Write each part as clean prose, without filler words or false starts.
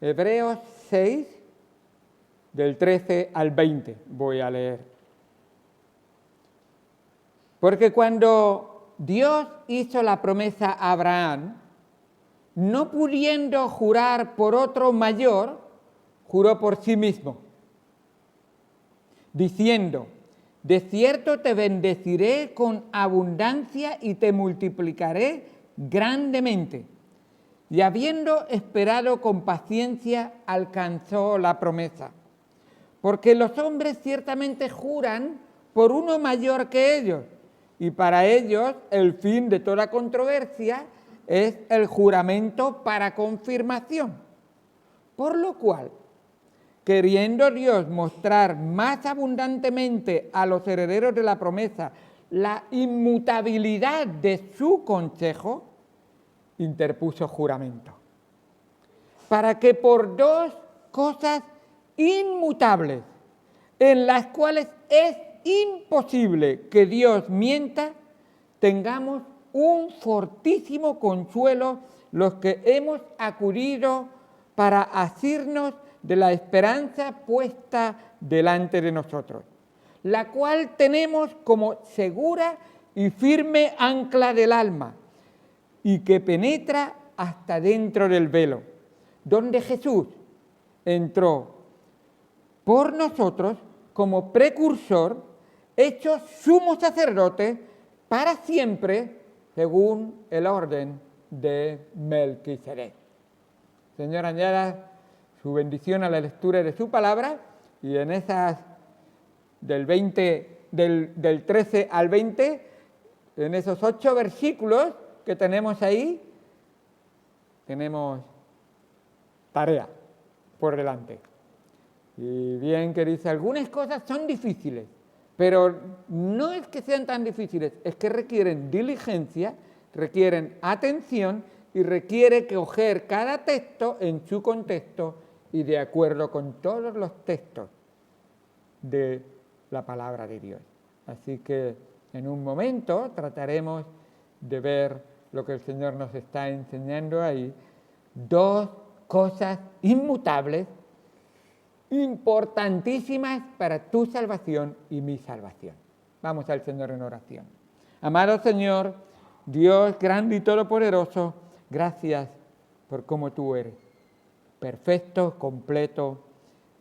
Hebreos 6, del 13 al 20, voy a leer. Porque cuando Dios hizo la promesa a Abraham, no pudiendo jurar por otro mayor, juró por sí mismo, diciendo: de cierto te bendeciré con abundancia y te multiplicaré grandemente. Y habiendo esperado con paciencia, alcanzó la promesa. Porque los hombres ciertamente juran por uno mayor que ellos, y para ellos el fin de toda controversia es el juramento para confirmación. Por lo cual, queriendo Dios mostrar más abundantemente a los herederos de la promesa la inmutabilidad de su consejo, interpuso juramento, para que por dos cosas inmutables, en las cuales es imposible que Dios mienta, tengamos un fortísimo consuelo los que hemos acudido para asirnos de la esperanza puesta delante de nosotros, la cual tenemos como segura y firme ancla del alma, y que penetra hasta dentro del velo, donde Jesús entró por nosotros como precursor, hecho sumo sacerdote para siempre, según el orden de Melquisedec. Señor, añada su bendición a la lectura de su palabra, y en esas del 13 al 20, en esos 8 versículos que tenemos ahí, tenemos tarea por delante. Y bien que dice, algunas cosas son difíciles, pero no es que sean tan difíciles, es que requieren diligencia, requieren atención y requiere coger cada texto en su contexto y de acuerdo con todos los textos de la palabra de Dios. Así que en un momento trataremos de ver lo que el Señor nos está enseñando ahí, dos cosas inmutables, importantísimas para tu salvación y mi salvación. Vamos al Señor en oración. Amado Señor, Dios grande y todopoderoso, gracias por cómo tú eres, perfecto, completo,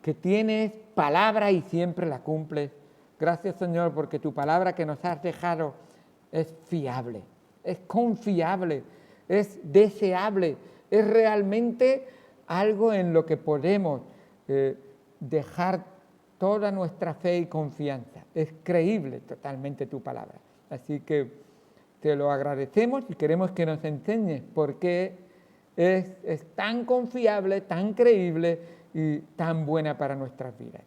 que tienes palabra y siempre la cumples. Gracias, Señor, porque tu palabra que nos has dejado es fiable, es confiable, es deseable, es realmente algo en lo que podemos dejar toda nuestra fe y confianza. Es creíble totalmente tu palabra. Así que te lo agradecemos y queremos que nos enseñes por qué es tan confiable, tan creíble y tan buena para nuestras vidas.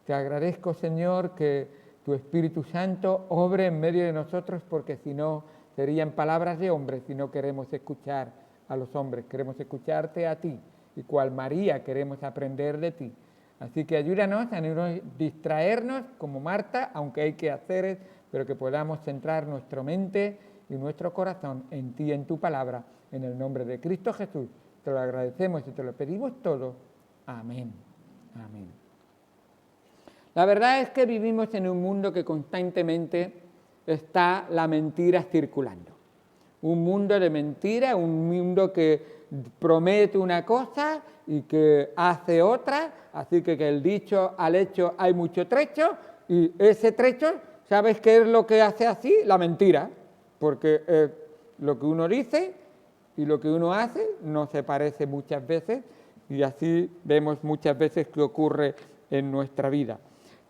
Te agradezco, Señor, que tu Espíritu Santo obre en medio de nosotros, porque si no serían palabras de hombres y no queremos escuchar a los hombres, queremos escucharte a ti, y cual María queremos aprender de ti. Así que ayúdanos a no distraernos como Marta, aunque hay que hacer, pero que podamos centrar nuestra mente y nuestro corazón en ti, en tu palabra, en el nombre de Cristo Jesús. Te lo agradecemos y te lo pedimos todo. Amén. Amén. La verdad es que vivimos en un mundo que constantemente está la mentira circulando. Un mundo de mentira, un mundo que promete una cosa y que hace otra, así que el dicho al hecho hay mucho trecho, y ese trecho, ¿sabes qué es lo que hace así? La mentira, porque lo que uno dice y lo que uno hace no se parece muchas veces, y así vemos muchas veces que ocurre en nuestra vida.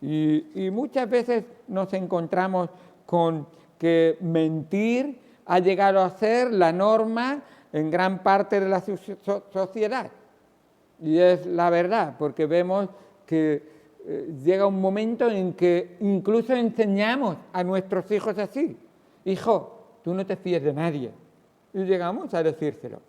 Y muchas veces nos encontramos con que mentir ha llegado a ser la norma en gran parte de la sociedad. Y es la verdad, porque vemos que llega un momento en que incluso enseñamos a nuestros hijos así: hijo, tú no te fíes de nadie. Y llegamos a decírselo.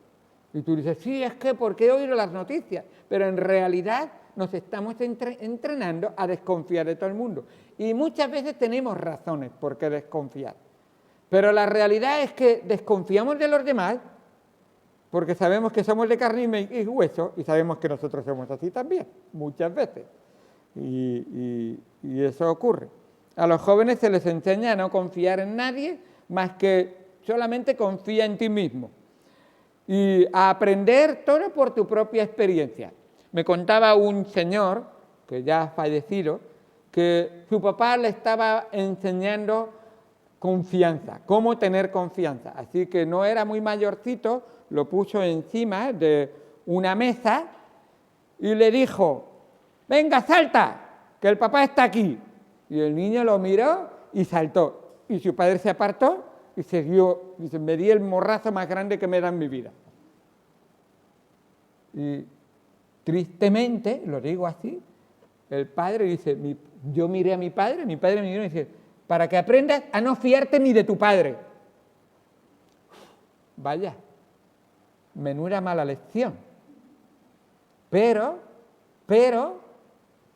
Y tú dices, sí, es que porque he oído las noticias, pero en realidad nos estamos entrenando a desconfiar de todo el mundo. Y muchas veces tenemos razones por qué desconfiar. Pero la realidad es que desconfiamos de los demás porque sabemos que somos de carne y hueso y sabemos que nosotros somos así también, muchas veces. Y eso ocurre. A los jóvenes se les enseña a no confiar en nadie, más que solamente confía en ti mismo. Y a aprender todo por tu propia experiencia. Me contaba un señor, que ya ha fallecido, que su papá le estaba enseñando confianza, cómo tener confianza. Así que no era muy mayorcito, lo puso encima de una mesa y le dijo: venga, salta, que el papá está aquí. Y el niño lo miró y saltó. Y su padre se apartó y siguió. Dice: me di el morrazo más grande que me da en mi vida. Y tristemente, lo digo así, el padre dice, yo miré a mi padre me miró y dice: para que aprendas a no fiarte ni de tu padre. Vaya, menuda mala lección. Pero,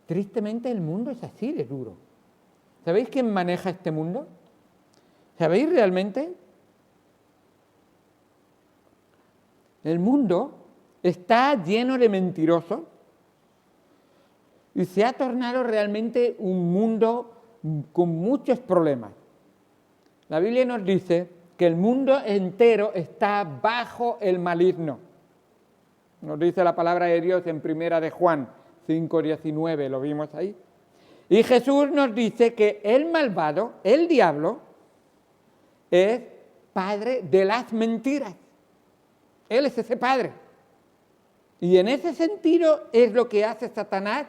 tristemente el mundo es así de duro. ¿Sabéis quién maneja este mundo? ¿Sabéis realmente? El mundo está lleno de mentirosos y se ha tornado realmente un mundo con muchos problemas. La Biblia nos dice que el mundo entero está bajo el maligno. Nos dice la palabra de Dios en 1 de Juan 5:19, lo vimos ahí. Y Jesús nos dice que el malvado, el diablo, es padre de las mentiras. Él es ese padre. Y en ese sentido es lo que hace Satanás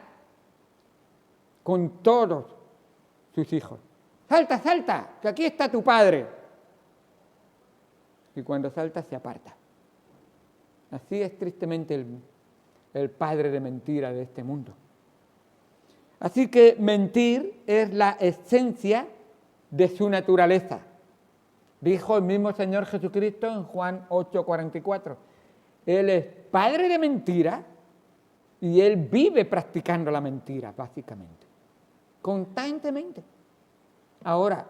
con todos sus hijos. Salta, salta, que aquí está tu padre. Y cuando salta se aparta. Así es tristemente el padre de mentira de este mundo. Así que mentir es la esencia de su naturaleza. Dijo el mismo Señor Jesucristo en Juan 8:44. Él es padre de mentira y él vive practicando la mentira, básicamente. Constantemente. Ahora,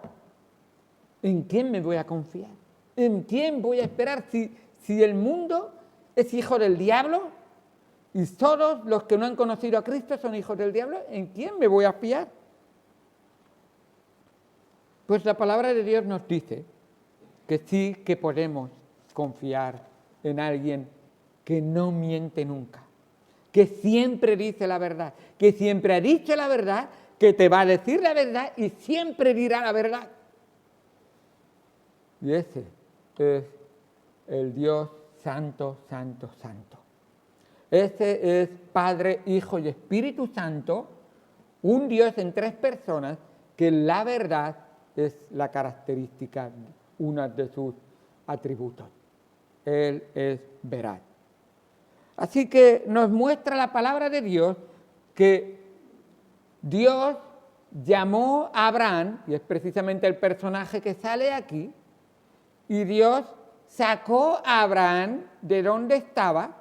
¿en quién me voy a confiar? ¿En quién voy a esperar? Si el mundo es hijo del diablo y todos los que no han conocido a Cristo son hijos del diablo, ¿en quién me voy a fiar? Pues la palabra de Dios nos dice que sí que podemos confiar en alguien que no miente nunca, que siempre dice la verdad, que siempre ha dicho la verdad, que te va a decir la verdad y siempre dirá la verdad. Y ese es el Dios santo, santo, santo. Ese es Padre, Hijo y Espíritu Santo, un Dios en tres personas, que la verdad es la característica, una de sus atributos. Él es veraz. Así que nos muestra la palabra de Dios que Dios llamó a Abraham, y es precisamente el personaje que sale aquí, y Dios sacó a Abraham de donde estaba,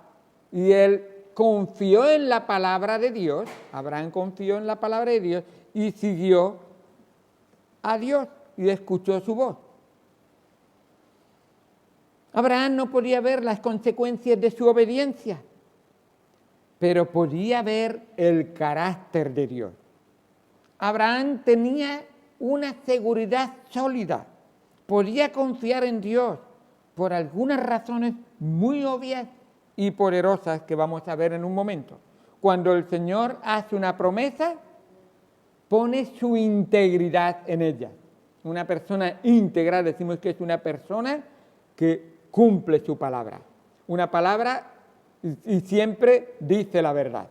y él confió en la palabra de Dios, Abraham confió en la palabra de Dios, y siguió a Dios, y escuchó su voz. Abraham no podía ver las consecuencias de su obediencia, pero podía ver el carácter de Dios. Abraham tenía una seguridad sólida, podía confiar en Dios por algunas razones muy obvias y poderosas que vamos a ver en un momento. Cuando el Señor hace una promesa, pone su integridad en ella. Una persona íntegra, decimos que es una persona que cumple su palabra. Una palabra y siempre dice la verdad.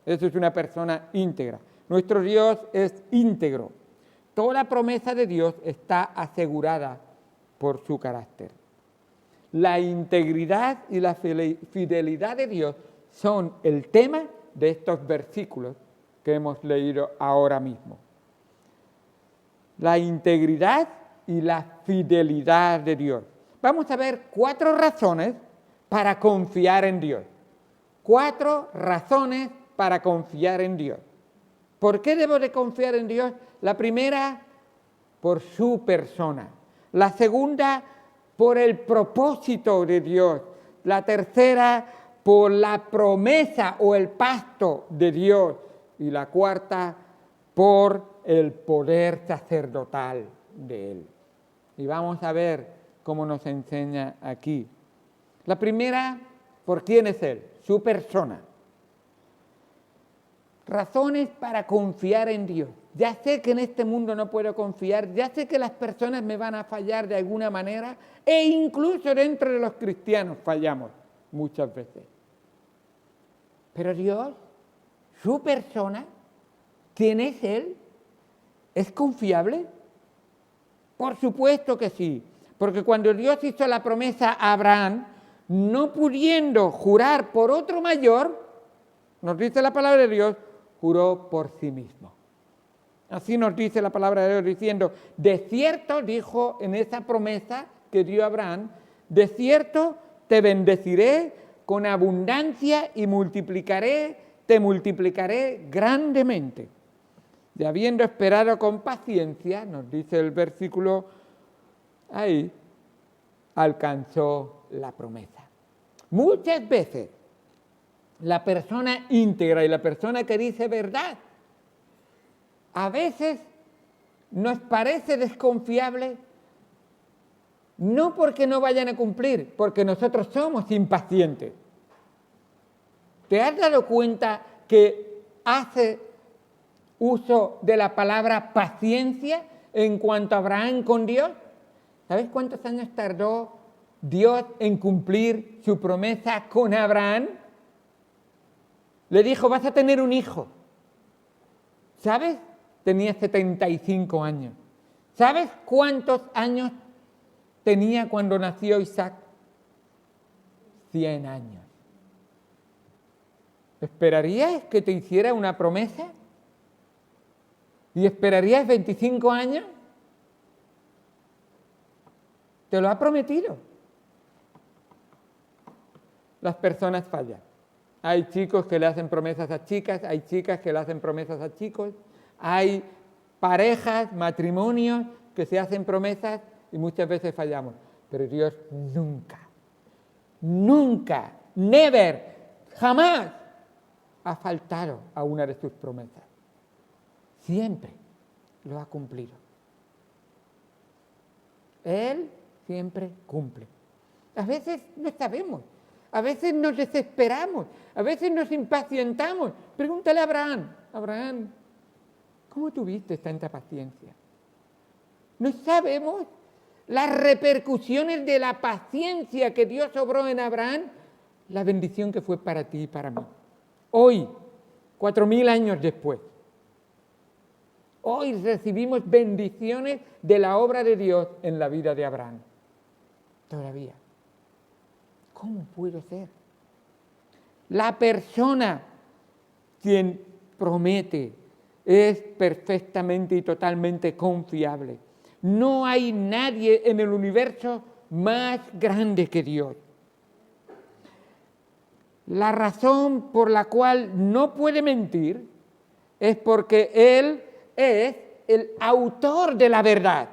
Eso es una persona íntegra. Nuestro Dios es íntegro. Toda promesa de Dios está asegurada por su carácter. La integridad y la fidelidad de Dios son el tema de estos versículos que hemos leído ahora mismo. La integridad y la fidelidad de Dios. Vamos a ver 4 razones para confiar en Dios. 4 razones para confiar en Dios. ¿Por qué debo de confiar en Dios? La primera, por su persona. La segunda, por el propósito de Dios, La tercera, por la promesa o el pacto de Dios. Y la cuarta, por el poder sacerdotal de Él. Y vamos a ver cómo nos enseña aquí. La primera, ¿por quién es Él? Su persona. Razones para confiar en Dios. Ya sé que en este mundo no puedo confiar, ya sé que las personas me van a fallar de alguna manera, e incluso dentro de los cristianos fallamos muchas veces. Pero Dios, su persona, ¿quién es Él? ¿Es confiable? Por supuesto que sí, porque cuando Dios hizo la promesa a Abraham, no pudiendo jurar por otro mayor, nos dice la palabra de Dios, juró por sí mismo. Así nos dice la palabra de Dios diciendo, de cierto, dijo en esa promesa que dio Abraham, de cierto te bendeciré con abundancia y te multiplicaré grandemente. Y habiendo esperado con paciencia, nos dice el versículo ahí, alcanzó la promesa. Muchas veces la persona íntegra y la persona que dice verdad, a veces nos parece desconfiable, no porque no vayan a cumplir, porque nosotros somos impacientes. ¿Te has dado cuenta que hace uso de la palabra paciencia en cuanto a Abraham con Dios? ¿Sabes cuántos años tardó Dios en cumplir su promesa con Abraham? Le dijo, vas a tener un hijo. ¿Sabes? Tenía 75 años. ¿Sabes cuántos años tenía cuando nació Isaac? 100 años. ¿Esperarías que te hiciera una promesa? ¿Y esperarías 25 años? Te lo ha prometido. Las personas fallan. Hay chicos que le hacen promesas a chicas, hay chicas que le hacen promesas a chicos, hay parejas, matrimonios que se hacen promesas y muchas veces fallamos. Pero Dios nunca, never, jamás ha faltado a una de sus promesas. Siempre lo ha cumplido. Él siempre cumple. A veces no sabemos, a veces nos desesperamos, a veces nos impacientamos. Pregúntale a Abraham, Abraham, ¿cómo tuviste tanta paciencia? No sabemos las repercusiones de la paciencia que Dios obró en Abraham, la bendición que fue para ti y para mí. Hoy, 4000 años después, hoy recibimos bendiciones de la obra de Dios en la vida de Abraham. Todavía. ¿Cómo puede ser? La persona quien promete es perfectamente y totalmente confiable. No hay nadie en el universo más grande que Dios. La razón por la cual no puede mentir es porque Él es el autor de la verdad.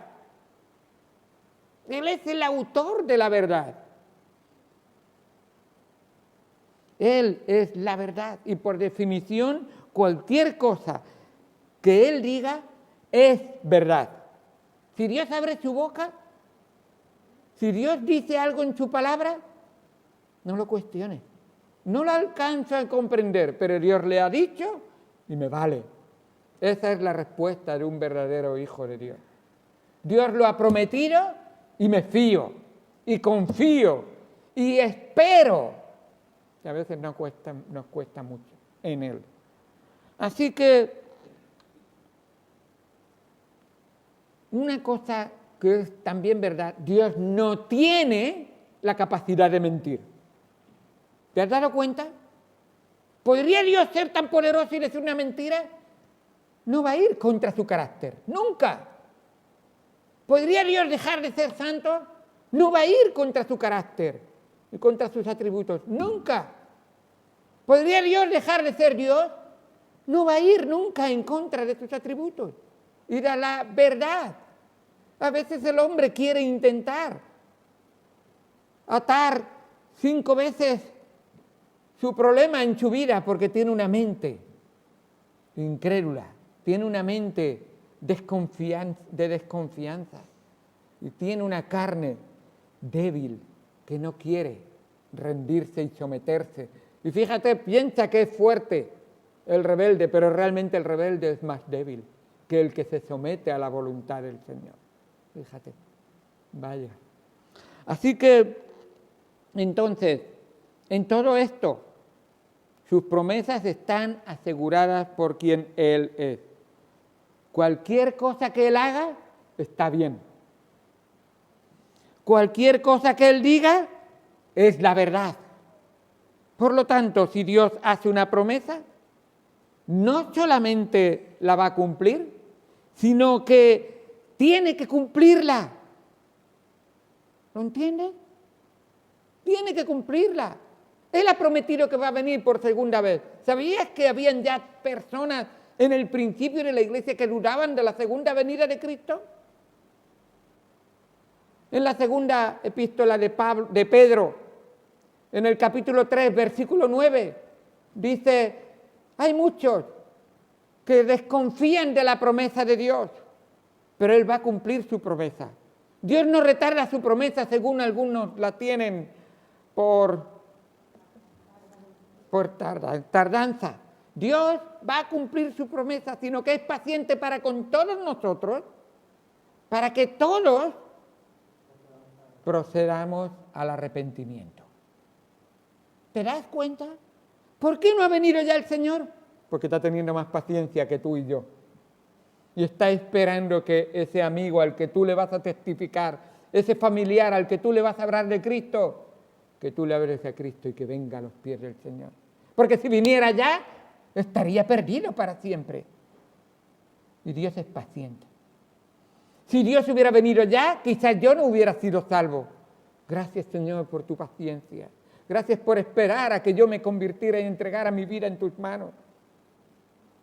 Él es el autor de la verdad. Él es la verdad y por definición cualquier cosa que Él diga es verdad. Si Dios abre su boca, si Dios dice algo en su palabra, no lo cuestione. No lo alcanzo a comprender, pero Dios le ha dicho y me vale. Esa es la respuesta de un verdadero hijo de Dios. Dios lo ha prometido y me fío y confío y espero. Y a veces nos cuesta mucho en Él. Así que una cosa que es también verdad, Dios no tiene la capacidad de mentir. ¿Te has dado cuenta? ¿Podría Dios ser tan poderoso y decir una mentira? No va a ir contra su carácter, nunca. ¿Podría Dios dejar de ser santo? No va a ir contra su carácter y contra sus atributos, nunca. ¿Podría Dios dejar de ser Dios? No va a ir nunca en contra de sus atributos y de la verdad. A veces el hombre quiere intentar atar 5 veces su problema en su vida porque tiene una mente incrédula, tiene una mente de desconfianza y tiene una carne débil que no quiere rendirse y someterse. Y fíjate, piensa que es fuerte el rebelde, pero realmente el rebelde es más débil que el que se somete a la voluntad del Señor. Fíjate, vaya. Así que, entonces, en todo esto, sus promesas están aseguradas por quien Él es. Cualquier cosa que Él haga, está bien. Cualquier cosa que Él diga, es la verdad. Por lo tanto, si Dios hace una promesa, no solamente la va a cumplir, sino que tiene que cumplirla. ¿Lo entiendes? Tiene que cumplirla. Él ha prometido que va a venir por segunda vez. ¿Sabías que habían ya personas en el principio de la iglesia que dudaban de la segunda venida de Cristo? En la segunda epístola de Pedro, en el capítulo 3, versículo 9, dice, hay muchos que desconfían de la promesa de Dios, pero Él va a cumplir su promesa. Dios no retarda su promesa según algunos la tienen por tardanza. Dios va a cumplir su promesa, sino que es paciente para con todos nosotros, para que todos procedamos al arrepentimiento. ¿Te das cuenta? ¿Por qué no ha venido ya el Señor? Porque está teniendo más paciencia que tú y yo. Y está esperando que ese amigo al que tú le vas a testificar, ese familiar al que tú le vas a hablar de Cristo, que tú le hables a Cristo y que venga a los pies del Señor. Porque si viniera ya, estaría perdido para siempre. Y Dios es paciente. Si Dios hubiera venido ya, quizás yo no hubiera sido salvo. Gracias, Señor, por tu paciencia. Gracias por esperar a que yo me convirtiera y entregara mi vida en tus manos.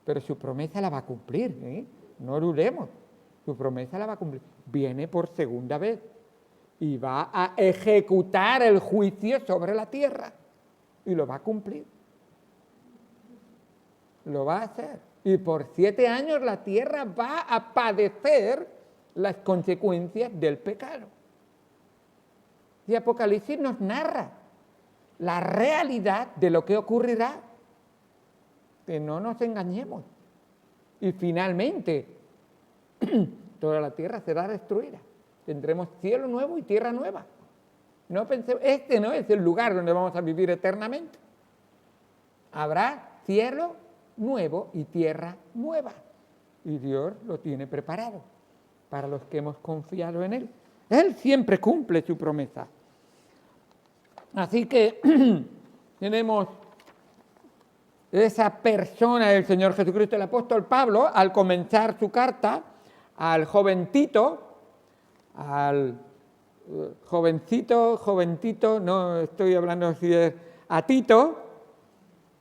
Pero su promesa la va a cumplir, ¿eh? No dudemos. Su promesa la va a cumplir. Viene por segunda vez y va a ejecutar el juicio sobre la tierra. Y lo va a cumplir. Lo va a hacer. Y por 7 años la tierra va a padecer las consecuencias del pecado. Y Apocalipsis nos narra la realidad de lo que ocurrirá. Que no nos engañemos. Y finalmente, toda la tierra será destruida. Tendremos cielo nuevo y tierra nueva. No pensemos, este no es el lugar donde vamos a vivir eternamente. Habrá cielo nuevo y tierra nueva. Y Dios lo tiene preparado para los que hemos confiado en Él. Él siempre cumple su promesa. Así que tenemos esa persona del Señor Jesucristo. El apóstol Pablo, al comenzar su carta al joven Tito, no estoy hablando así a Tito,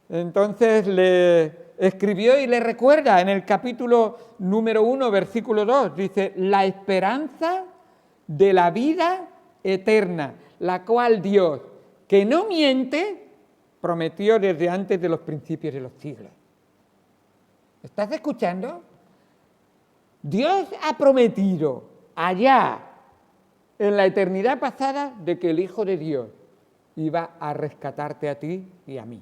entonces le escribió y le recuerda en el capítulo número 1, versículo 2, dice, la esperanza de la vida eterna, la cual Dios, que no miente, prometió desde antes de los principios de los siglos. ¿Estás escuchando? Dios ha prometido allá, en la eternidad pasada, de que el Hijo de Dios iba a rescatarte a ti y a mí.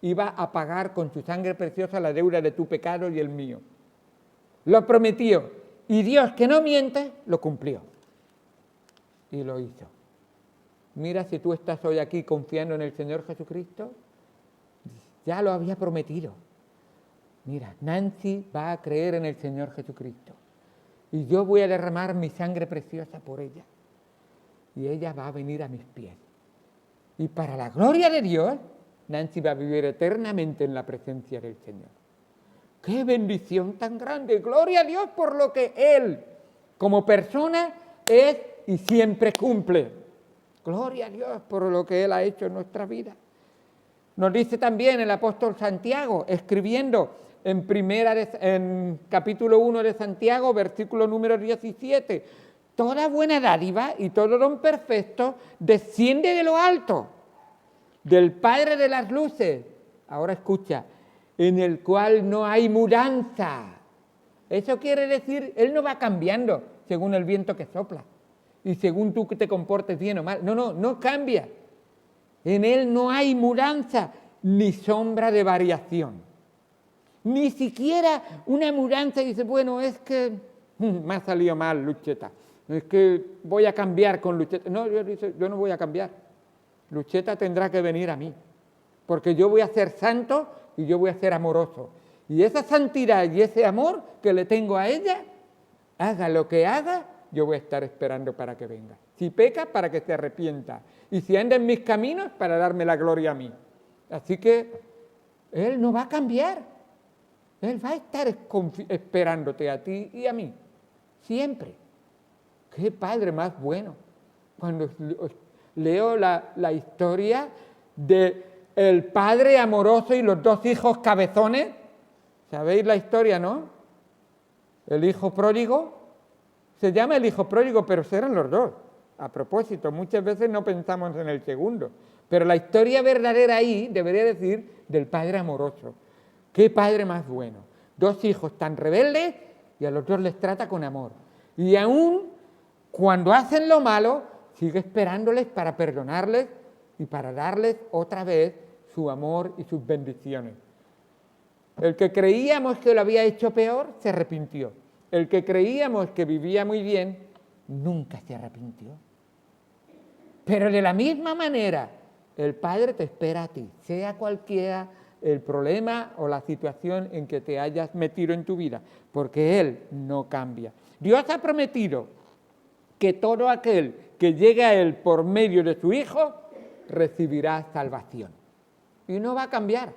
Iba a pagar con su sangre preciosa la deuda de tu pecado y el mío. Lo prometió. Y Dios, que no miente, lo cumplió. Y lo hizo. Mira, si tú estás hoy aquí confiando en el Señor Jesucristo, ya lo había prometido. Mira, Nancy va a creer en el Señor Jesucristo. Y yo voy a derramar mi sangre preciosa por ella. Y ella va a venir a mis pies. Y para la gloria de Dios, Nancy va a vivir eternamente en la presencia del Señor. ¡Qué bendición tan grande! Gloria a Dios por lo que Él, como persona, es y siempre cumple. Gloria a Dios por lo que Él ha hecho en nuestra vida. Nos dice también el apóstol Santiago, escribiendo en capítulo 1 de Santiago, versículo número 17, toda buena dádiva y todo don perfecto desciende de lo alto, del Padre de las luces, ahora escucha, en el cual no hay mudanza. Eso quiere decir, Él no va cambiando según el viento que sopla y según tú que te comportes bien o mal. No cambia. En Él no hay mudanza ni sombra de variación. Ni siquiera una mudanza y dice, bueno, es que me ha salido mal, Lucheta. Es que voy a cambiar con Lucheta. No, yo no voy a cambiar. Lucheta tendrá que venir a mí, porque yo voy a ser santo y yo voy a ser amoroso. Y esa santidad y ese amor que le tengo a ella, haga lo que haga, yo voy a estar esperando para que venga. Si peca, para que se arrepienta. Y si anda en mis caminos, para darme la gloria a mí. Así que Él no va a cambiar. Él va a estar esperándote a ti y a mí. Siempre. ¡Qué Padre más bueno! Cuando leo la historia del padre amoroso y los dos hijos cabezones, ¿sabéis la historia, no? El hijo pródigo, se llama el hijo pródigo, pero serán los dos. A propósito, muchas veces no pensamos en el segundo, pero la historia verdadera ahí debería decir del padre amoroso. ¡Qué padre más bueno! Dos hijos tan rebeldes y a los dos les trata con amor. Y aún cuando hacen lo malo, sigue esperándoles para perdonarles y para darles otra vez su amor y sus bendiciones. El que creíamos que lo había hecho peor, se arrepintió. El que creíamos que vivía muy bien, nunca se arrepintió. Pero de la misma manera, el Padre te espera a ti, sea cualquiera el problema o la situación en que te hayas metido en tu vida, porque Él no cambia. Dios ha prometido que todo aquel que llegue a Él por medio de su Hijo, recibirá salvación. Y no va a cambiar.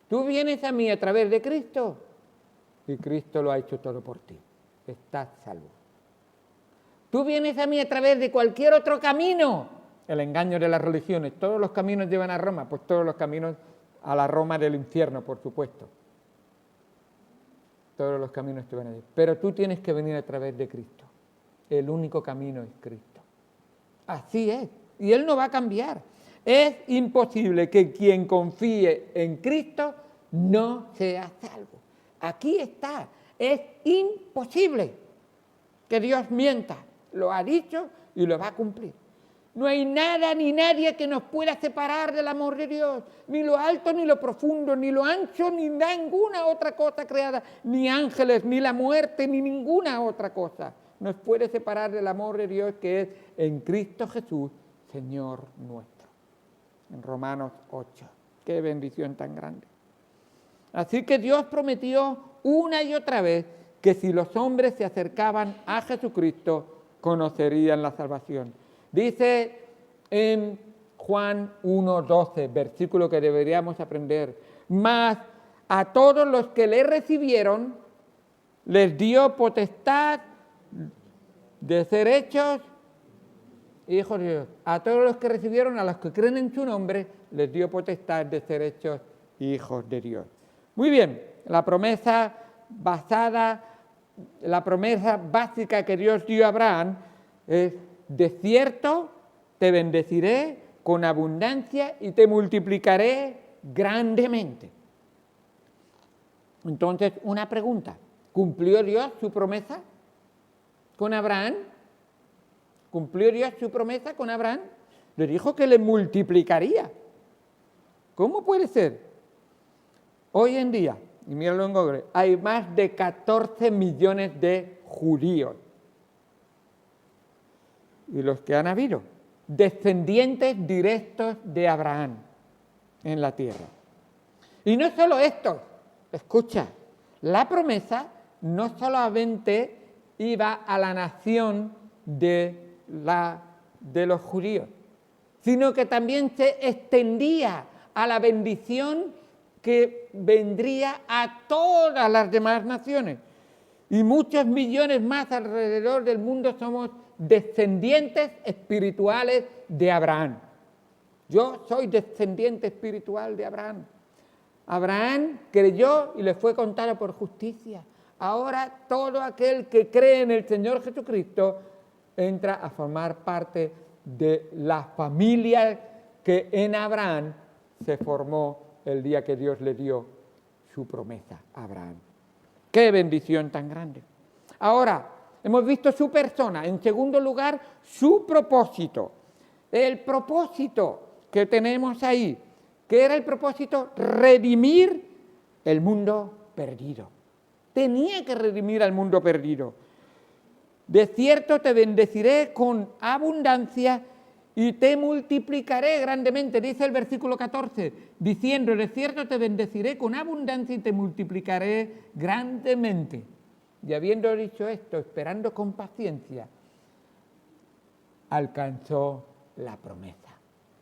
Tú vienes a mí a través de Cristo y Cristo lo ha hecho todo por ti. Estás salvo. Tú vienes a mí a través de cualquier otro camino. El engaño de las religiones. Todos los caminos llevan a Roma. Pues todos los caminos a la Roma del infierno, por supuesto. Todos los caminos te van a ir. Pero tú tienes que venir a través de Cristo. El único camino es Cristo. Así es. Y Él no va a cambiar. Es imposible que quien confíe en Cristo no sea salvo. Aquí está. Es imposible que Dios mienta. Lo ha dicho y lo va a cumplir. No hay nada ni nadie que nos pueda separar del amor de Dios. Ni lo alto, ni lo profundo, ni lo ancho, ni ninguna otra cosa creada. Ni ángeles, ni la muerte, ni ninguna otra cosa nos puede separar del amor de Dios que es en Cristo Jesús, Señor nuestro. En Romanos 8. Qué bendición tan grande. Así que Dios prometió una y otra vez que si los hombres se acercaban a Jesucristo, conocerían la salvación. Dice en Juan 1:12, versículo que deberíamos aprender, mas a todos los que le recibieron, les dio potestad de ser hechos hijos de Dios. A todos los que recibieron, a los que creen en su nombre, les dio potestad de ser hechos hijos de Dios. Muy bien, la promesa básica que Dios dio a Abraham es: de cierto te bendeciré con abundancia y te multiplicaré grandemente. Entonces, una pregunta: ¿cumplió Dios su promesa con Abraham? ¿Cumplió Dios su promesa con Abraham? Le dijo que le multiplicaría. ¿Cómo puede ser? Hoy en día, y míralo en Google, hay más de 14 millones de judíos. Y los que han habido, descendientes directos de Abraham en la tierra. Y no solo esto, escucha, la promesa no solamente iba a la nación de los judíos, sino que también se extendía a la bendición que vendría a todas las demás naciones. Y muchos millones más alrededor del mundo somos descendientes espirituales de Abraham. Yo soy descendiente espiritual de Abraham. Abraham creyó y le fue contado por justicia. Ahora todo aquel que cree en el Señor Jesucristo entra a formar parte de la familia que en Abraham se formó el día que Dios le dio su promesa a Abraham. ¡Qué bendición tan grande! Ahora, hemos visto su persona. En segundo lugar, su propósito. El propósito que tenemos ahí. ¿Qué era el propósito? Redimir el mundo perdido. Tenía que redimir al mundo perdido. De cierto te bendeciré con abundancia y te multiplicaré grandemente, dice el versículo 14, diciendo, de cierto te bendeciré con abundancia y te multiplicaré grandemente. Y habiendo dicho esto, esperando con paciencia, alcanzó la promesa.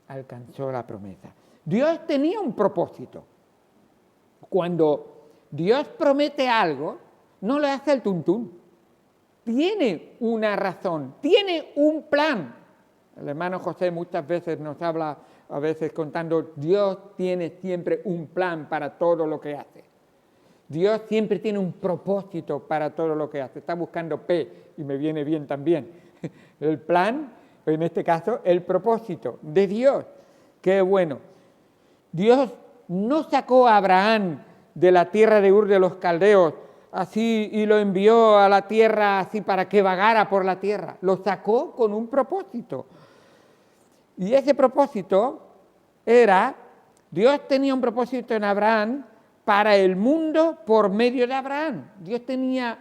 Alcanzó la promesa. Dios tenía un propósito. Cuando Dios promete algo, no le hace el tuntún. Tiene una razón, tiene un plan. El hermano José muchas veces nos habla, a veces contando, Dios tiene siempre un plan para todo lo que hace. Dios siempre tiene un propósito para todo lo que hace. Está buscando P y me viene bien también. El plan, en este caso, el propósito de Dios. Qué bueno. Dios no sacó a Abraham de la tierra de Ur de los Caldeos así y lo envió a la tierra así para que vagara por la tierra. Lo sacó con un propósito. Y ese propósito era, Dios tenía un propósito en Abraham para el mundo por medio de Abraham. Dios tenía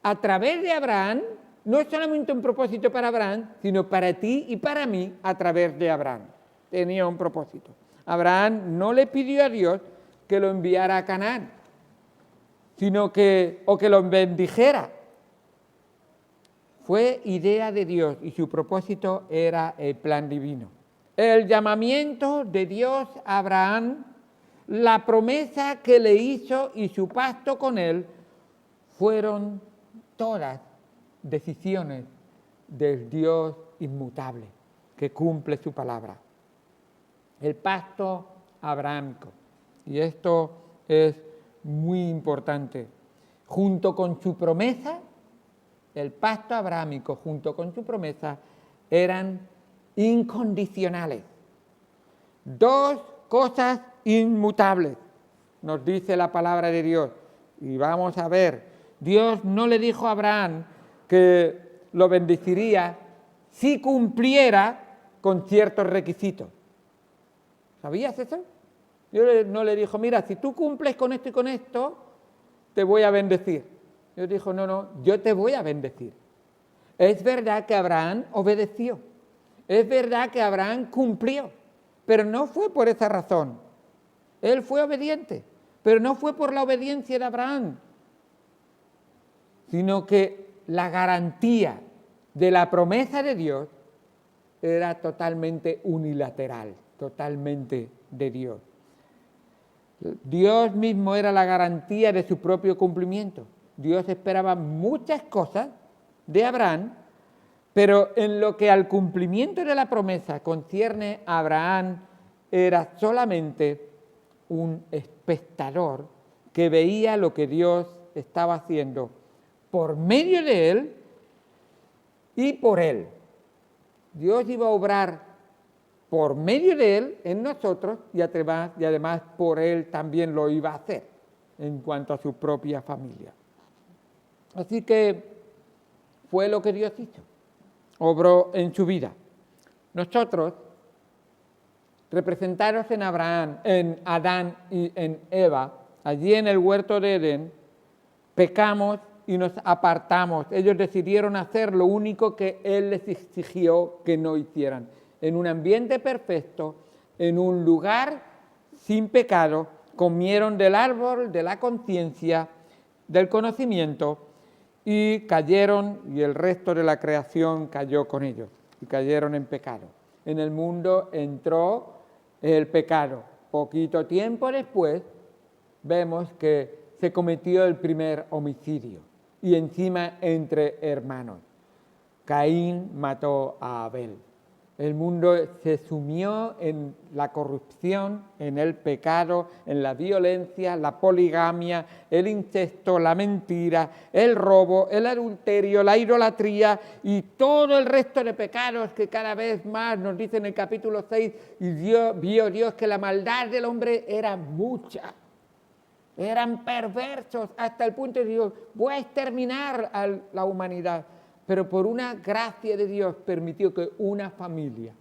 a través de Abraham, no solamente un propósito para Abraham, sino para ti y para mí a través de Abraham. Tenía un propósito. Abraham no le pidió a Dios que lo enviara a Canaán, sino que lo bendijera. Fue idea de Dios y su propósito era el plan divino. El llamamiento de Dios a Abraham, la promesa que le hizo y su pacto con él fueron todas decisiones del Dios inmutable que cumple su palabra. El pacto abrahámico. Y esto es muy importante. Junto con su promesa, el pacto abrahámico junto con su promesa eran incondicionales. Dos cosas inmutables, nos dice la palabra de Dios. Y vamos a ver, Dios no le dijo a Abraham que lo bendeciría si cumpliera con ciertos requisitos. ¿Sabías eso? Dios no le dijo, mira, si tú cumples con esto y con esto, te voy a bendecir. Dios dijo, no, yo te voy a bendecir. Es verdad que Abraham obedeció. Es verdad que Abraham cumplió. Pero no fue por esa razón. Él fue obediente. Pero no fue por la obediencia de Abraham. Sino que la garantía de la promesa de Dios era totalmente unilateral. Totalmente de Dios. Dios mismo era la garantía de su propio cumplimiento. Dios esperaba muchas cosas de Abraham, pero en lo que al cumplimiento de la promesa concierne, Abraham era solamente un espectador que veía lo que Dios estaba haciendo por medio de él y por él. Dios iba a obrar por medio de él en nosotros y además por él también lo iba a hacer en cuanto a su propia familia. Así que fue lo que Dios hizo, obró en su vida. Nosotros, representados en Abraham, en Adán y en Eva, allí en el huerto de Edén, pecamos y nos apartamos. Ellos decidieron hacer lo único que Él les exigió que no hicieran. En un ambiente perfecto, en un lugar sin pecado, comieron del árbol de la conciencia, del conocimiento, y cayeron, y el resto de la creación cayó con ellos, y cayeron en pecado. En el mundo entró el pecado. Poquito tiempo después, vemos que se cometió el primer homicidio, y encima entre hermanos. Caín mató a Abel. El mundo se sumió en la corrupción, en el pecado, en la violencia, la poligamia, el incesto, la mentira, el robo, el adulterio, la idolatría y todo el resto de pecados que cada vez más nos dice en el capítulo 6, y vio Dios que la maldad del hombre era mucha. Eran perversos hasta el punto de Dios, voy a exterminar a la humanidad. Pero por una gracia de Dios permitió que una familia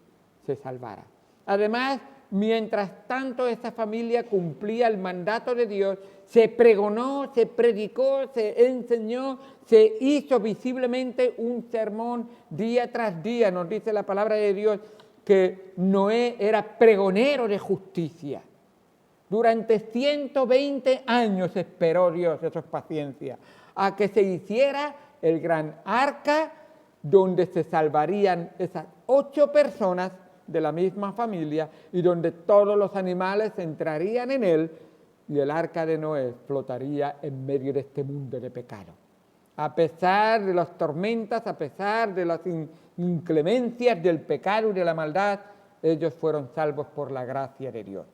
se salvara. Además, mientras tanto esa familia cumplía el mandato de Dios, se pregonó, se predicó, se enseñó, se hizo visiblemente un sermón día tras día. Nos dice la palabra de Dios que Noé era pregonero de justicia. Durante 120 años esperó Dios, eso es paciencia, a que se hiciera el gran arca donde se salvarían esas 8 personas de la misma familia y donde todos los animales entrarían en él y el arca de Noé flotaría en medio de este mundo de pecado. A pesar de las tormentas, a pesar de las inclemencias del pecado y de la maldad, ellos fueron salvos por la gracia de Dios,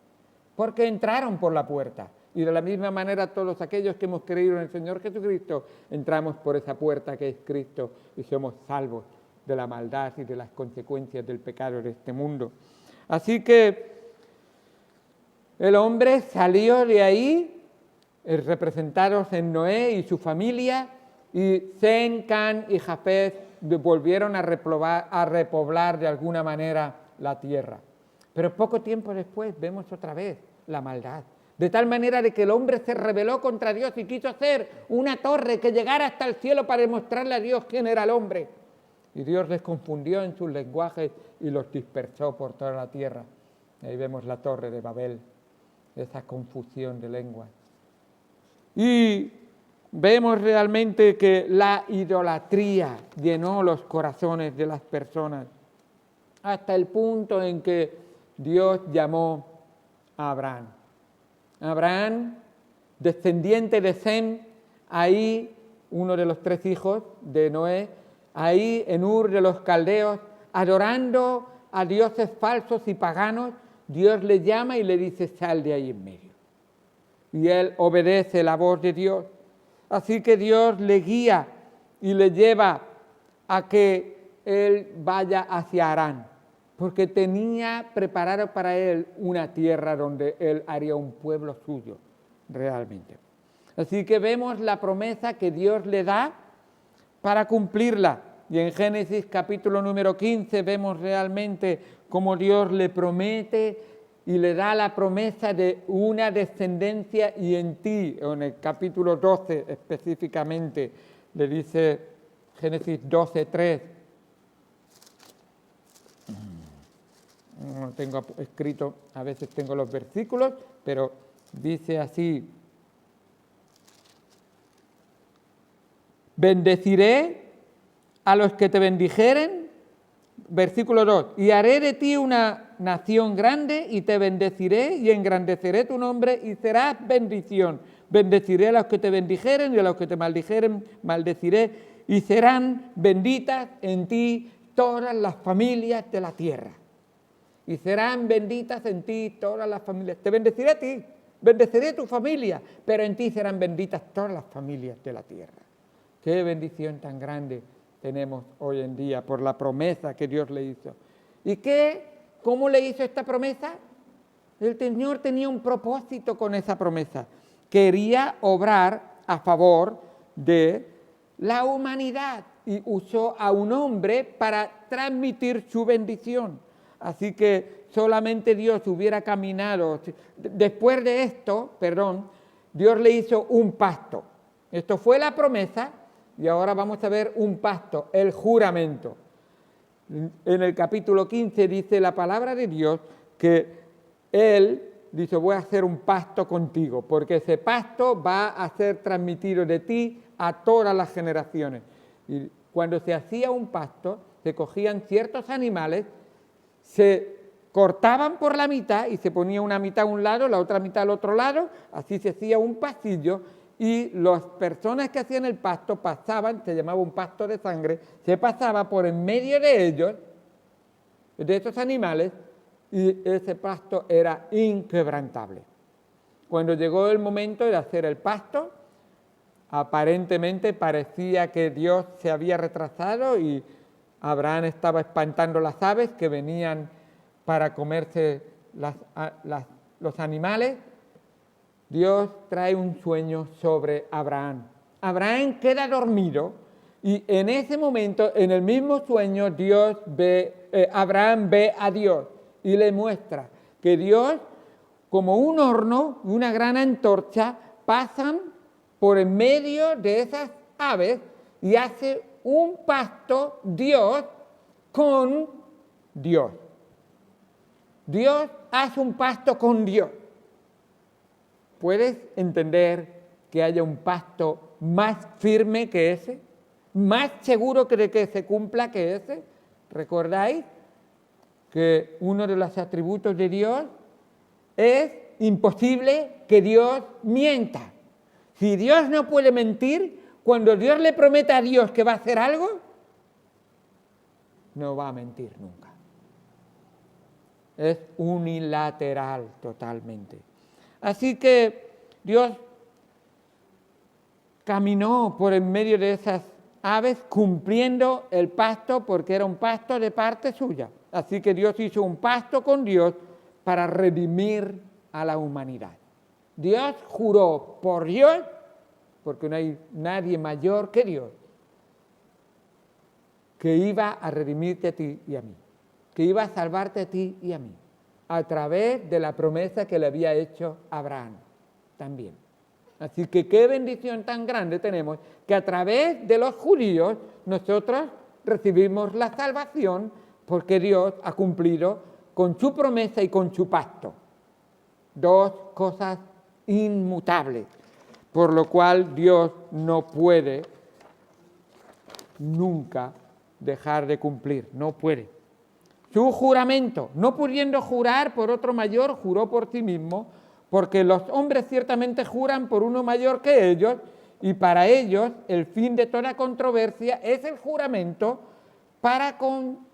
porque entraron por la puerta. Y de la misma manera todos aquellos que hemos creído en el Señor Jesucristo, entramos por esa puerta que es Cristo y somos salvos de la maldad y de las consecuencias del pecado de este mundo. Así que el hombre salió de ahí, representados en Noé y su familia, y Sem, Cam y Jafet volvieron a repoblar de alguna manera la tierra. Pero poco tiempo después vemos otra vez la maldad. De tal manera de que el hombre se rebeló contra Dios y quiso hacer una torre que llegara hasta el cielo para demostrarle a Dios quién era el hombre. Y Dios les confundió en sus lenguajes y los dispersó por toda la tierra. Y ahí vemos la torre de Babel, esa confusión de lenguas. Y vemos realmente que la idolatría llenó los corazones de las personas, hasta el punto en que Dios llamó a Abraham. Abraham, descendiente de Sem, ahí uno de los 3 hijos de Noé, ahí en Ur de los Caldeos, adorando a dioses falsos y paganos, Dios le llama y le dice, sal de ahí en medio. Y él obedece la voz de Dios. Así que Dios le guía y le lleva a que él vaya hacia Harán, porque tenía preparado para él una tierra donde él haría un pueblo suyo, realmente. Así que vemos la promesa que Dios le da para cumplirla. Y en Génesis capítulo número 15 vemos realmente cómo Dios le promete y le da la promesa de una descendencia y en ti. En el capítulo 12 específicamente le dice Génesis 12:3. No tengo escrito, a veces tengo los versículos, pero dice así: bendeciré a los que te bendijeren, versículo 2, y haré de ti una nación grande y te bendeciré y engrandeceré tu nombre y serás bendición. Bendeciré a los que te bendijeren y a los que te maldijeren maldeciré y serán benditas en ti todas las familias de la tierra. Y serán benditas en ti todas las familias. Te bendeciré a ti, bendeciré a tu familia, pero en ti serán benditas todas las familias de la tierra. Qué bendición tan grande tenemos hoy en día por la promesa que Dios le hizo. ¿Y cómo le hizo esta promesa? El Señor tenía un propósito con esa promesa. Quería obrar a favor de la humanidad y usó a un hombre para transmitir su bendición. Así que solamente Dios hubiera caminado. Después de esto, Dios le hizo un pacto. Esto fue la promesa y ahora vamos a ver un pacto, el juramento. En el capítulo 15 dice la palabra de Dios que Él dice, voy a hacer un pacto contigo, porque ese pacto va a ser transmitido de ti a todas las generaciones. Y cuando se hacía un pacto, se cogían ciertos animales, se cortaban por la mitad y se ponía una mitad a un lado, la otra mitad al otro lado, así se hacía un pasillo y las personas que hacían el pacto pasaban, se llamaba un pacto de sangre, se pasaba por en medio de ellos de esos animales y ese pacto era inquebrantable. Cuando llegó el momento de hacer el pacto, aparentemente parecía que Dios se había retrasado y Abraham estaba espantando las aves que venían para comerse los animales. Dios trae un sueño sobre Abraham. Abraham queda dormido y en ese momento, en el mismo sueño, Abraham ve a Dios y le muestra que Dios, como un horno, una gran antorcha, pasan por en medio de esas aves y hace un pacto Dios con Dios. Dios hace un pacto con Dios. ¿Puedes entender que haya un pacto más firme que ese? ¿Más seguro de que se cumpla que ese? ¿Recordáis que uno de los atributos de Dios es imposible que Dios mienta? Si Dios no puede mentir, cuando Dios le promete a Dios que va a hacer algo, no va a mentir nunca. Es unilateral totalmente. Así que Dios caminó por en medio de esas aves cumpliendo el pacto porque era un pacto de parte suya. Así que Dios hizo un pacto con Dios para redimir a la humanidad. Dios juró por Dios, porque no hay nadie mayor que Dios, que iba a redimirte a ti y a mí, que iba a salvarte a ti y a mí, a través de la promesa que le había hecho Abraham también. Así que qué bendición tan grande tenemos que a través de los judíos nosotros recibimos la salvación porque Dios ha cumplido con su promesa y con su pacto. Dos cosas inmutables, por lo cual Dios no puede nunca dejar de cumplir, no puede. Su juramento, no pudiendo jurar por otro mayor, juró por sí mismo, porque los hombres ciertamente juran por uno mayor que ellos, y para ellos el fin de toda controversia es el juramento para confirmación,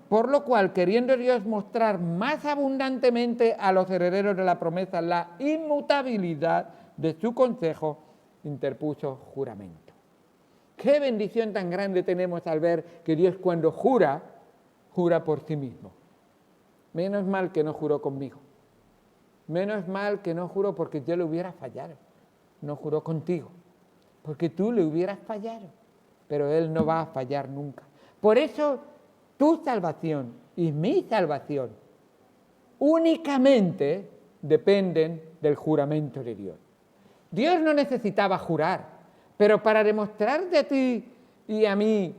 por lo cual, queriendo Dios mostrar más abundantemente a los herederos de la promesa la inmutabilidad de su consejo, interpuso juramento. Qué bendición tan grande tenemos al ver que Dios cuando jura, jura por sí mismo. Menos mal que no juró conmigo. Menos mal que no juró porque yo le hubiera fallado. No juró contigo, porque tú le hubieras fallado. Pero Él no va a fallar nunca. Por eso tu salvación y mi salvación únicamente dependen del juramento de Dios. Dios no necesitaba jurar, pero para demostrarte a ti y a mí,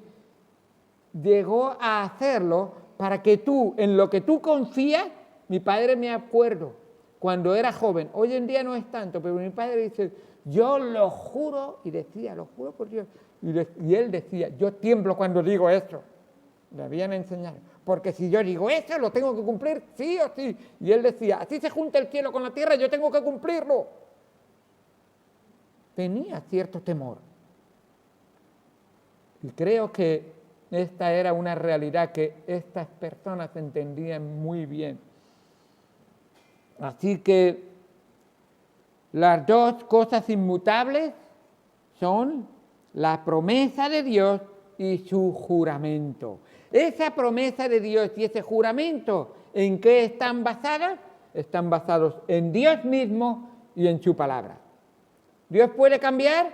llegó a hacerlo para que tú, en lo que tú confías, mi padre me acuerdo, cuando era joven, hoy en día no es tanto, pero mi padre dice, yo lo juro, y decía, lo juro por Dios, y él decía, yo tiemblo cuando digo eso, le habían enseñado, porque si yo digo eso, lo tengo que cumplir sí o sí, y él decía, así se junta el cielo con la tierra, yo tengo que cumplirlo. Tenía cierto temor, y creo que esta era una realidad que estas personas entendían muy bien. Así que las dos cosas inmutables son la promesa de Dios y su juramento. Esa promesa de Dios y ese juramento, ¿en qué están basadas? Están basados en Dios mismo y en su palabra. ¿Dios puede cambiar?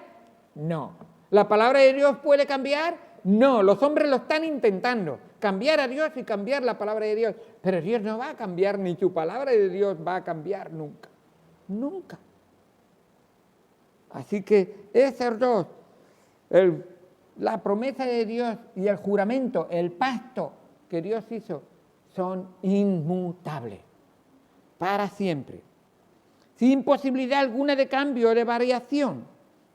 No. ¿La palabra de Dios puede cambiar? No. Los hombres lo están intentando, cambiar a Dios y cambiar la palabra de Dios. Pero Dios no va a cambiar, ni su palabra de Dios va a cambiar nunca. Nunca. Así que esos dos, la promesa de Dios y el juramento, el pacto que Dios hizo, son inmutables para siempre, sin posibilidad alguna de cambio o de variación.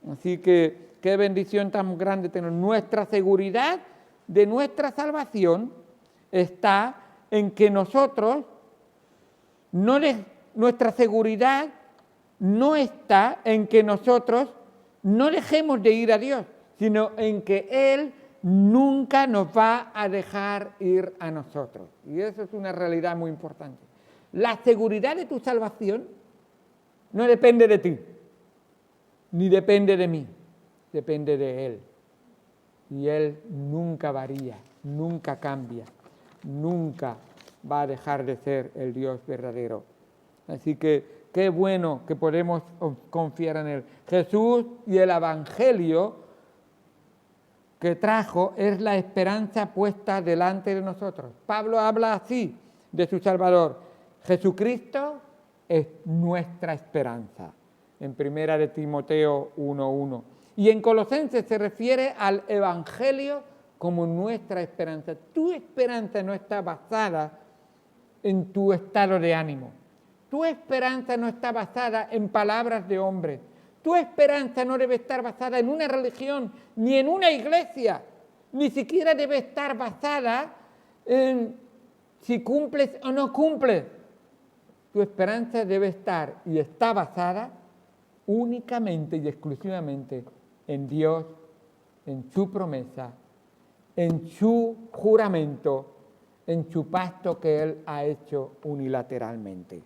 Así que qué bendición tan grande tener. Nuestra seguridad de nuestra salvación está en que nosotros, nuestra seguridad no está en que nosotros no dejemos de ir a Dios, sino en que Él nunca nos va a dejar ir a nosotros. Y eso es una realidad muy importante. La seguridad de tu salvación no depende de ti, ni depende de mí, depende de Él. Y Él nunca varía, nunca cambia, nunca va a dejar de ser el Dios verdadero. Así que qué bueno que podemos confiar en Él. Jesús y el Evangelio que trajo es la esperanza puesta delante de nosotros. Pablo habla así de su Salvador. Jesucristo es nuestra esperanza, en 1 de Timoteo 1:1. Y en Colosenses se refiere al Evangelio como nuestra esperanza. Tu esperanza no está basada en tu estado de ánimo. Tu esperanza no está basada en palabras de hombres. Tu esperanza no debe estar basada en una religión, ni en una iglesia. Ni siquiera debe estar basada en si cumples o no cumples. Tu esperanza debe estar y está basada únicamente y exclusivamente en Dios, en su promesa, en su juramento, en su pacto que Él ha hecho unilateralmente.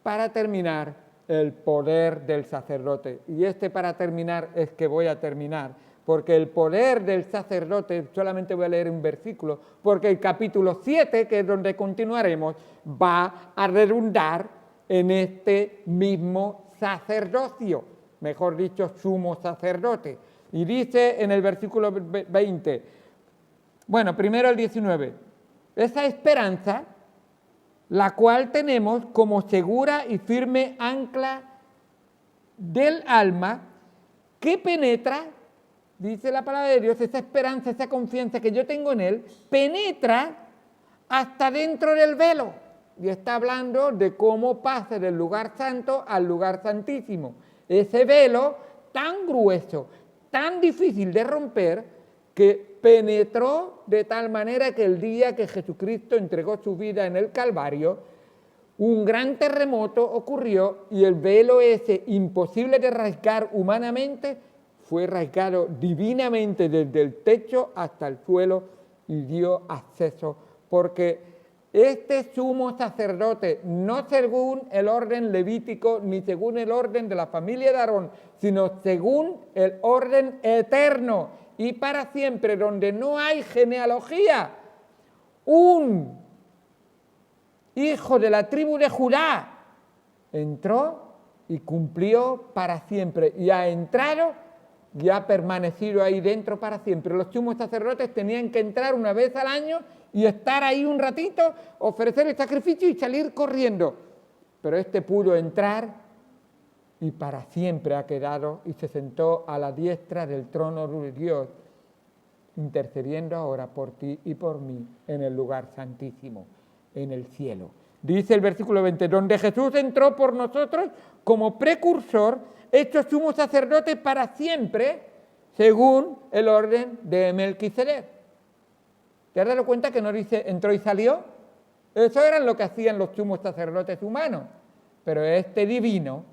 Para terminar, el poder del sacerdote. Y para terminar es que voy a terminar, porque el poder del sacerdote, solamente voy a leer un versículo, porque el capítulo 7, que es donde continuaremos, va a redundar en este mismo sacerdocio, mejor dicho, sumo sacerdote. Y dice en el versículo 20, bueno, primero el 19, esa esperanza, la cual tenemos como segura y firme ancla del alma, que penetra, dice la palabra de Dios, esa esperanza, esa confianza que yo tengo en Él, penetra hasta dentro del velo. Y está hablando de cómo pasa del lugar santo al lugar santísimo. Ese velo tan grueso, tan difícil de romper, que penetró de tal manera que el día que Jesucristo entregó su vida en el Calvario, un gran terremoto ocurrió y el velo ese imposible de rasgar humanamente fue rasgado divinamente desde el techo hasta el suelo y dio acceso, porque este sumo sacerdote, no según el orden levítico ni según el orden de la familia de Aarón, sino según el orden eterno y para siempre, donde no hay genealogía, un hijo de la tribu de Judá entró y cumplió para siempre, y ha entrado y ha permanecido ahí dentro para siempre. Los sumos sacerdotes tenían que entrar una vez al año y estar ahí un ratito, ofrecer el sacrificio y salir corriendo. Pero este pudo entrar y para siempre ha quedado y se sentó a la diestra del trono de Dios, intercediendo ahora por ti y por mí en el lugar santísimo, en el cielo. Dice el versículo 20, donde Jesús entró por nosotros como precursor, hecho sumo sacerdote para siempre, según el orden de Melquisedec. ¿Te has dado cuenta que no dice entró y salió? Eso era lo que hacían los sumos sacerdotes humanos, pero este divino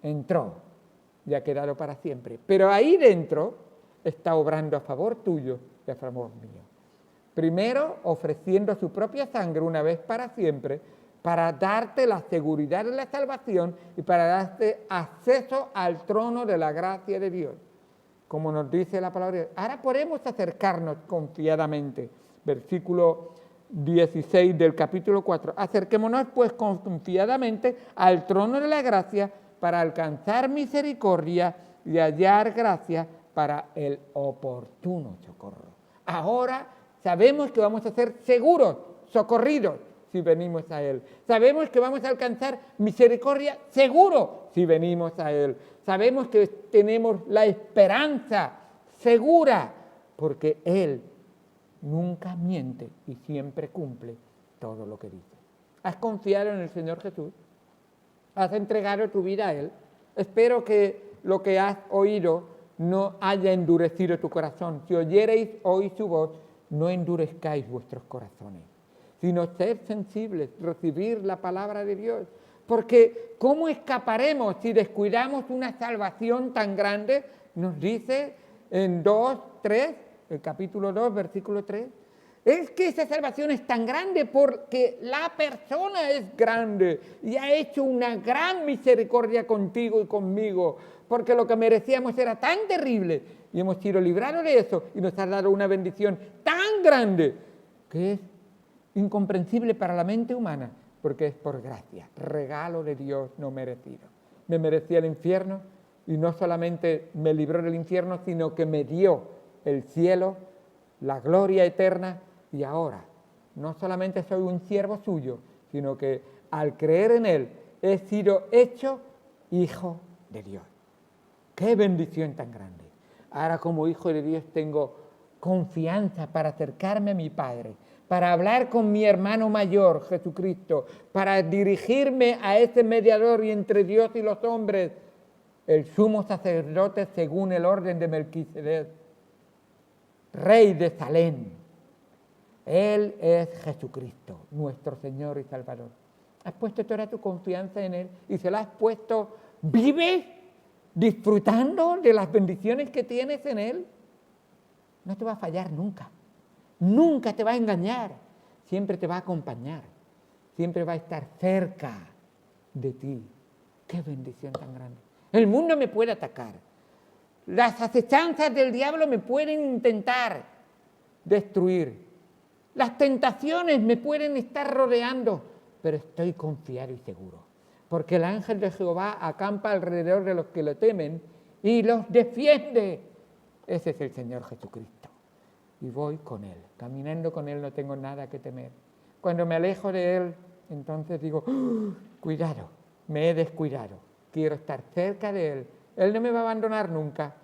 entró y ha quedado para siempre. Pero ahí dentro está obrando a favor tuyo y a favor mío. Primero, ofreciendo su propia sangre una vez para siempre, para darte la seguridad de la salvación y para darte acceso al trono de la gracia de Dios. Como nos dice la palabra, ahora podemos acercarnos confiadamente. Versículo 16 del capítulo 4. Acerquémonos pues confiadamente al trono de la gracia para alcanzar misericordia y hallar gracia para el oportuno socorro. Ahora sabemos que vamos a ser seguros, socorridos, si venimos a Él. Sabemos que vamos a alcanzar misericordia seguro si venimos a Él. Sabemos que tenemos la esperanza segura porque Él nunca miente y siempre cumple todo lo que dice. ¿Has confiado en el Señor Jesús? ¿Has entregado tu vida a Él? Espero que lo que has oído no haya endurecido tu corazón. Si oyereis hoy su voz, no endurezcáis vuestros corazones, sino ser sensibles, recibir la palabra de Dios. Porque ¿cómo escaparemos si descuidamos una salvación tan grande? Nos dice en 2:3, el capítulo 2, versículo 3. Es que esa salvación es tan grande porque la persona es grande y ha hecho una gran misericordia contigo y conmigo, porque lo que merecíamos era tan terrible y hemos sido librados de eso y nos ha dado una bendición tan grande que es incomprensible para la mente humana, porque es por gracia, regalo de Dios no merecido. Me merecía el infierno y no solamente me libró del infierno, sino que me dio el cielo, la gloria eterna. Y ahora, no solamente soy un siervo suyo, sino que al creer en Él he sido hecho hijo de Dios. ¡Qué bendición tan grande! Ahora como hijo de Dios tengo confianza para acercarme a mi Padre, para hablar con mi hermano mayor, Jesucristo, para dirigirme a ese mediador y entre Dios y los hombres, el sumo sacerdote según el orden de Melquisedec, rey de Salem. Él es Jesucristo, nuestro Señor y Salvador. ¿Has puesto toda tu confianza en Él y se la has puesto? ¿Vives disfrutando de las bendiciones que tienes en Él? No te va a fallar nunca. Nunca te va a engañar. Siempre te va a acompañar. Siempre va a estar cerca de ti. ¡Qué bendición tan grande! El mundo me puede atacar. Las acechanzas del diablo me pueden intentar destruir. Las tentaciones me pueden estar rodeando, pero estoy confiado y seguro, porque el ángel de Jehová acampa alrededor de los que lo temen y los defiende. Ese es el Señor Jesucristo. Y voy con Él. Caminando con Él no tengo nada que temer. Cuando me alejo de Él, entonces digo, cuidado, me he descuidado. Quiero estar cerca de Él. Él no me va a abandonar nunca,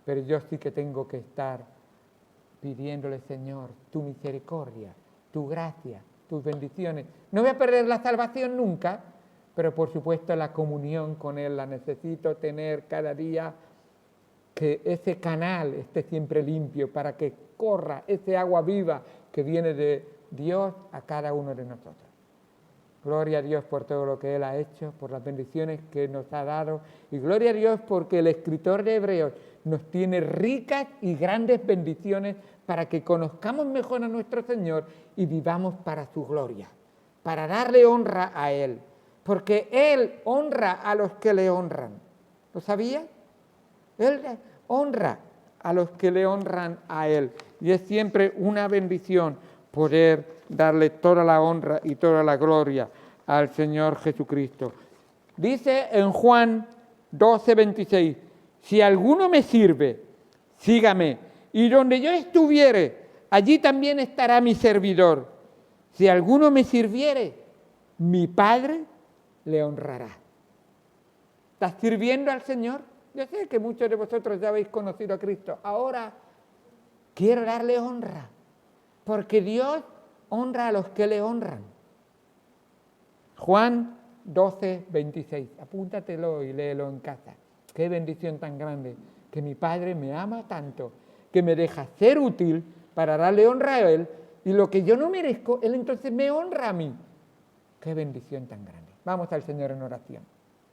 pero yo sí que tengo que estar pidiéndole, Señor, tu misericordia, tu gracia, tus bendiciones. No voy a perder la salvación nunca, pero por supuesto la comunión con Él la necesito tener cada día, que ese canal esté siempre limpio para que corra ese agua viva que viene de Dios a cada uno de nosotros. Gloria a Dios por todo lo que Él ha hecho, por las bendiciones que nos ha dado, y gloria a Dios porque el escritor de Hebreos nos tiene ricas y grandes bendiciones para que conozcamos mejor a nuestro Señor y vivamos para su gloria, para darle honra a Él, porque Él honra a los que le honran. ¿Lo sabía? Él honra a los que le honran a Él, y es siempre una bendición poder darle toda la honra y toda la gloria al Señor Jesucristo. Dice en Juan 12:26, si alguno me sirve, sígame, y donde yo estuviere, allí también estará mi servidor. Si alguno me sirviere, mi Padre le honrará. ¿Estás sirviendo al Señor? Yo sé que muchos de vosotros ya habéis conocido a Cristo. Ahora quiero darle honra, porque Dios honra a los que le honran. Juan 12:26. Apúntatelo y léelo en casa. Qué bendición tan grande, que mi Padre me ama tanto, que me deja ser útil para darle honra a Él, y lo que yo no merezco, Él entonces me honra a mí. Qué bendición tan grande. Vamos al Señor en oración.